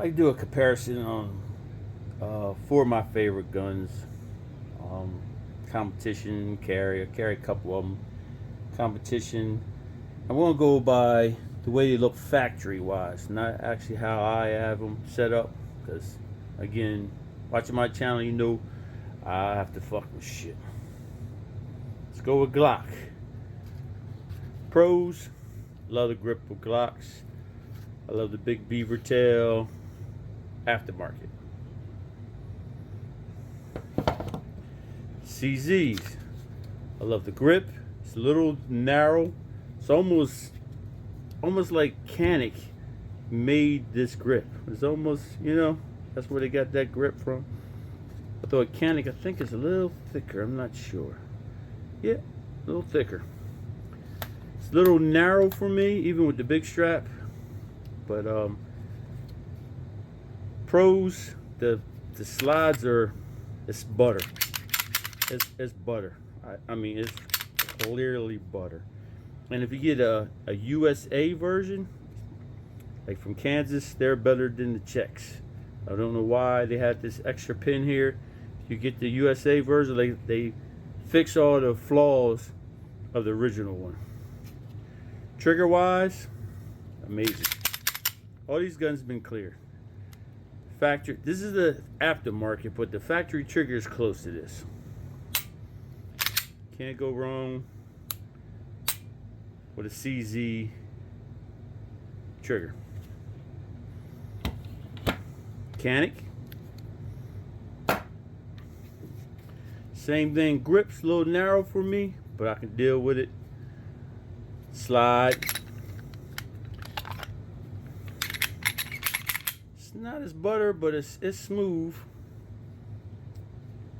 I do a comparison on four of my favorite guns. Um, Competition carry. I carry a couple of them. Competition. I want to go by the way they look factory wise, not actually how I have them set up. Because again, watching my channel, you know I have to fuck with shit. Let's go with Glock. Pros. Love the grip of Glocks. I love the big beaver tail. Aftermarket. CZs. I love the grip. It's a little narrow. It's almost like Canik made this grip. It's almost, that's where they got that grip from. Although a Canik, I think, is a little thicker. I'm not sure. Yeah, a little thicker. It's a little narrow for me, even with the big strap. But pros, the slides are, it's butter. It's butter. I mean, it's clearly butter. And if you get a USA version, like from Kansas, they're better than the Czechs. I don't know why they had this extra pin here. If you get the USA version, they fix all the flaws of the original one. Trigger wise, amazing. All these guns have been cleared. Factory, this is the aftermarket, but the factory trigger is close to this. Can't go wrong with a CZ trigger. Canik. Same thing, grips a little narrow for me, but I can deal with it. Slide. It's not as butter, but it's smooth.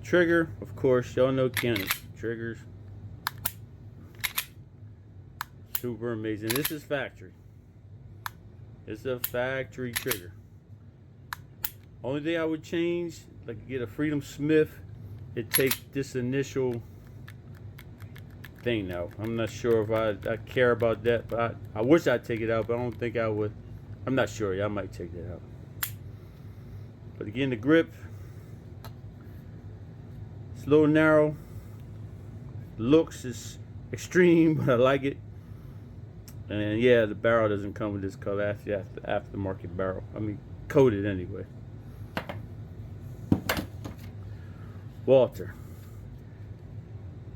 Trigger, of course, y'all know Canik. Triggers. Super amazing. This is factory. It's a factory trigger. Only thing I would change, like get a Freedom Smith, it takes this initial thing out. I'm not sure if I care about that, but I wish I'd take it out, but I don't think I would. I'm not sure. Yeah, I might take that out. But again, the grip, it's a little narrow. Looks is extreme, but I like it. And yeah, the barrel doesn't come with this color. That's the aftermarket barrel. I mean, coated anyway. Walther,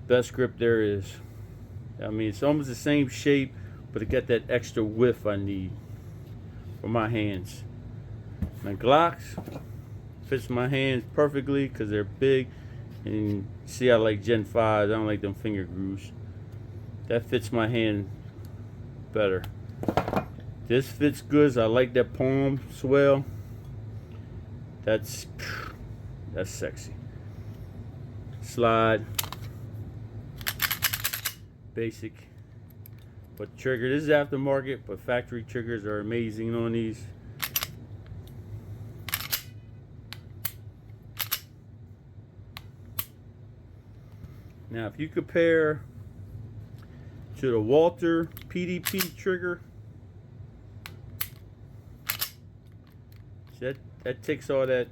best grip there is. I mean, it's almost the same shape, but it got that extra width I need for my hands. My Glocks fits my hands perfectly because they're big. And see, I like Gen 5s. I don't like them finger grooves. That fits my hand better. This fits good. I like that palm swell. That's sexy. Slide. Basic. But trigger, this is aftermarket, but factory triggers are amazing on these. Now, if you compare to the Walther PDP trigger, that takes all that.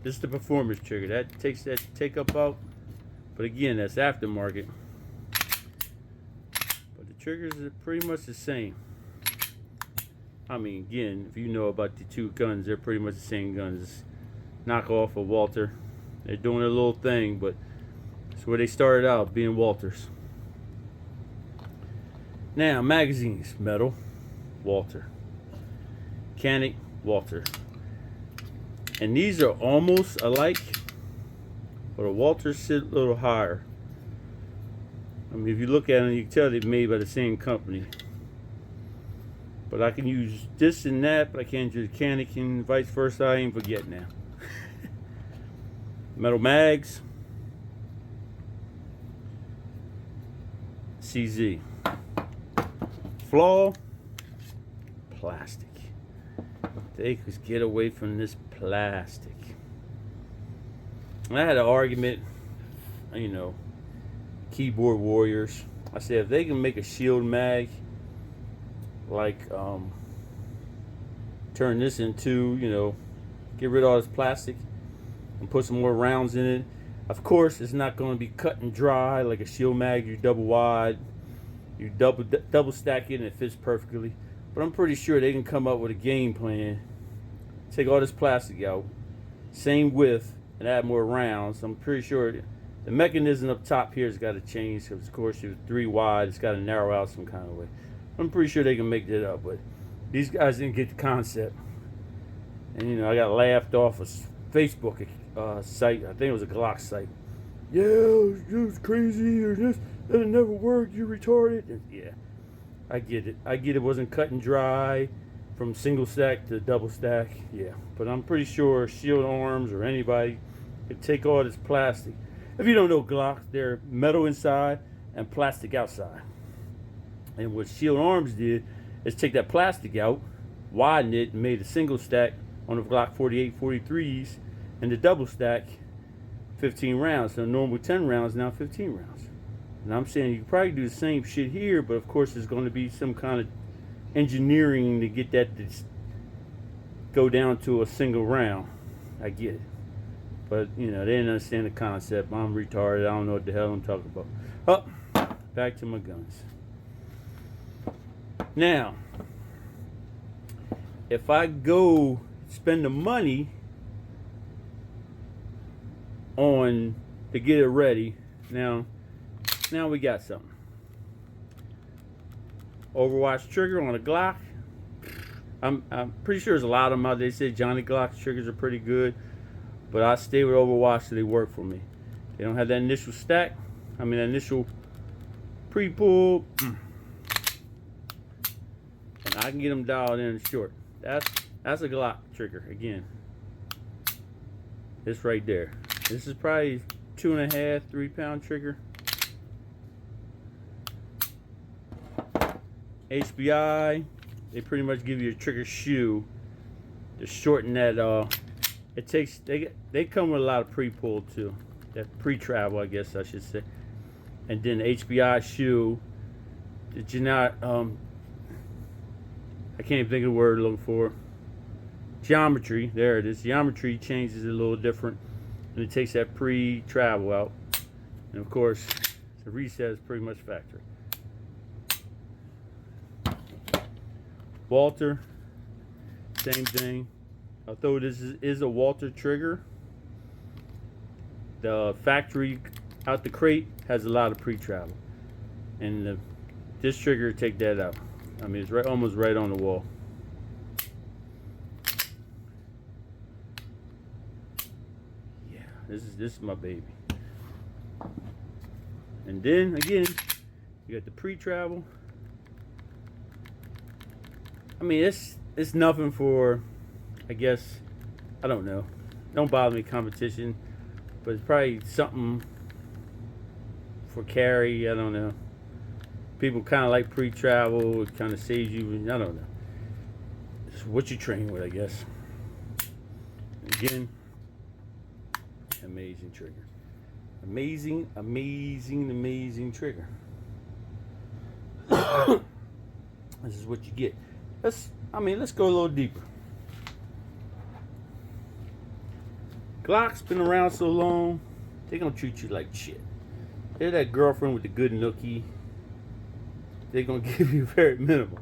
This is the performance trigger. That takes that take up out. But again, that's aftermarket. But the triggers are pretty much the same. I mean, again, if you know about the two guns, they're pretty much the same guns. Knock off of Walther. They're doing a little thing, but it's where they started out, being Walthers. Now, magazines, metal, Walther. Canik, Walther. And these are almost alike, but a Walther sit a little higher. I mean, if you look at them, you can tell they're made by the same company. But I can use this and that, but I can't use Canik and vice versa. I ain't forget now. Metal mags. CZ. Flaw. Plastic. They could get away from this plastic. I had an argument, keyboard warriors. I said if they can make a shield mag like turn this into, get rid of all this plastic and put some more rounds in it. Of course, it's not going to be cut and dry like a Shield Mag. You double wide, you double stack it, and it fits perfectly. But I'm pretty sure they can come up with a game plan. Take all this plastic out, same width, and add more rounds. I'm pretty sure the mechanism up top here has got to change, because of course you're 3 wide, it's got to narrow out some kind of way. I'm pretty sure they can make that up, but these guys didn't get the concept. And I got laughed off a Facebook site. I think it was a Glock site. Yeah, it's crazy, or this, that'll never work, you retarded. And yeah, I get it. It wasn't cut and dry from single stack to double stack. Yeah, but I'm pretty sure Shield Arms or anybody could take all this plastic. If you don't know Glock, they're metal inside and plastic outside. And what Shield Arms did is take that plastic out, widen it, and made a single stack on the Glock 48, 43s, and the double stack 15 rounds. So normal 10 rounds, now 15 rounds. And I'm saying you could probably do the same shit here, but of course there's going to be some kind of engineering to get that to go down to a single round. I get it. But, they didn't understand the concept. I'm retarded. I don't know what the hell I'm talking about. Oh, back to my guns. Now, if I go spend the money on to get it ready, now we got something. Overwatch trigger on a Glock. I'm pretty sure there's a lot of them out there. They say Johnny Glock triggers are pretty good, but I stay with Overwatch so they work for me. They don't have that initial stack. That initial pre-pull. And I can get them dialed in short. That's a Glock trigger again. This right there. This is probably 2.5, 3 pound trigger. HBI, they pretty much give you a trigger shoe to shorten that. They come with a lot of pre-pull too, that pre-travel, I guess I should say. And then the HBI shoe that you're not I can't even think of the word I'm looking for. Geometry, there it is. Geometry changes it a little different, and it takes that pre-travel out. And of course, the reset is pretty much factory. Walter, same thing. Although this is a Walter trigger, the factory out the crate has a lot of pre-travel, and this trigger take that out. It's almost right on the wall. Yeah, this is my baby. And then again, you got the pre-travel. It's nothing for, I guess, I don't know. Don't bother me competition, but it's probably something for carry. I don't know. People kind of like pre-travel. It kind of saves you. I don't know. It's what you train with, I guess. Again, amazing trigger. Amazing, amazing, amazing trigger. This is what you get. Let's go a little deeper. Glock's been around so long, they gonna treat you like shit. They're that girlfriend with the good nookie. They're gonna give you very minimal.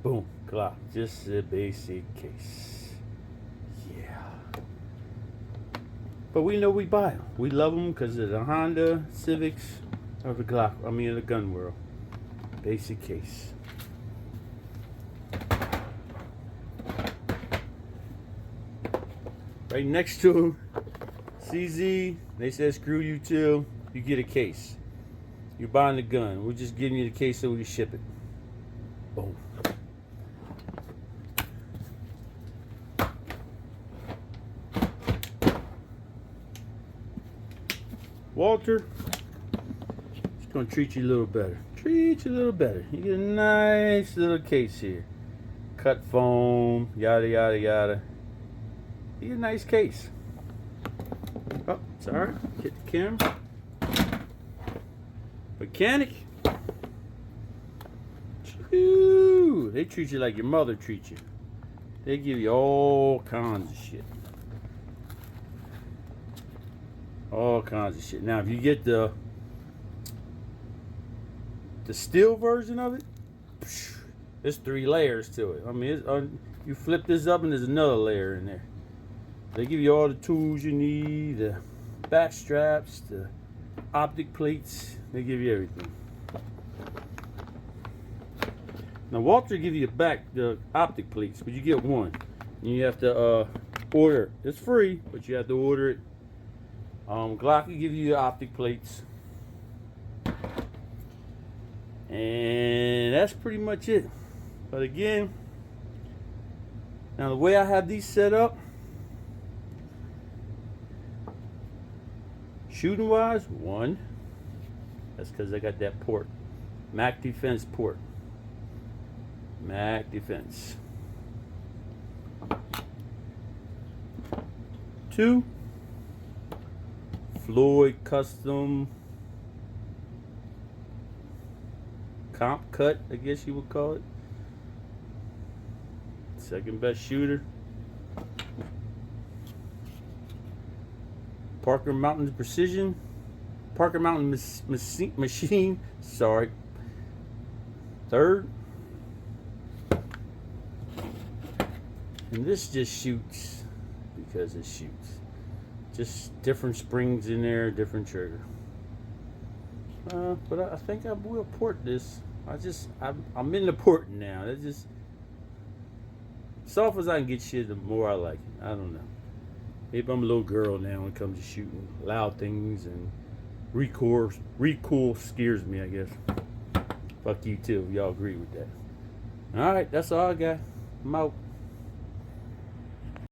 Boom, Glock, just a basic case. Yeah. But we know we buy them. We love them because of the Honda Civics or the Glock. The gun world. Basic case. Right next to him, CZ, they said screw you too. You get a case. You're buying the gun. We're just giving you the case so we can ship it. Boom. Walter, it's gonna treat you a little better. Treat you a little better. You get a nice little case here. Cut foam, yada yada yada. You get a nice case. Oh, it's alright. Hit the camera. Mechanic. Ooh, they treat you like your mother treats you. They give you all kinds of shit. All kinds of shit. Now, if you get the steel version of it, there's 3 layers to it. I mean, you flip this up and there's another layer in there. They give you all the tools you need, the back straps, the optic plates. They give you everything. Now, Walter give you the optic plates, but you get one. And you have to order it. It's free, but you have to order it. Glock will give you the optic plates. And that's pretty much it. But again, now the way I have these set up, shooting wise, 1. That's because I got that port. Mac Defense port. Mac Defense. 2. Floyd Custom Comp Cut, I guess you would call it. Second best shooter. Parker Mountain Precision. Parker Mountain Machine. Sorry. 3rd. And this just shoots because it shoots. Just different springs in there, different trigger. But I think I will port this. I'm in the porting now. It's just soft as I can get shit, the more I like it. I don't know. Maybe I'm a little girl now when it comes to shooting loud things, and recoil scares me, I guess. Fuck you too. Y'all agree with that? All right, that's all I got. I'm out.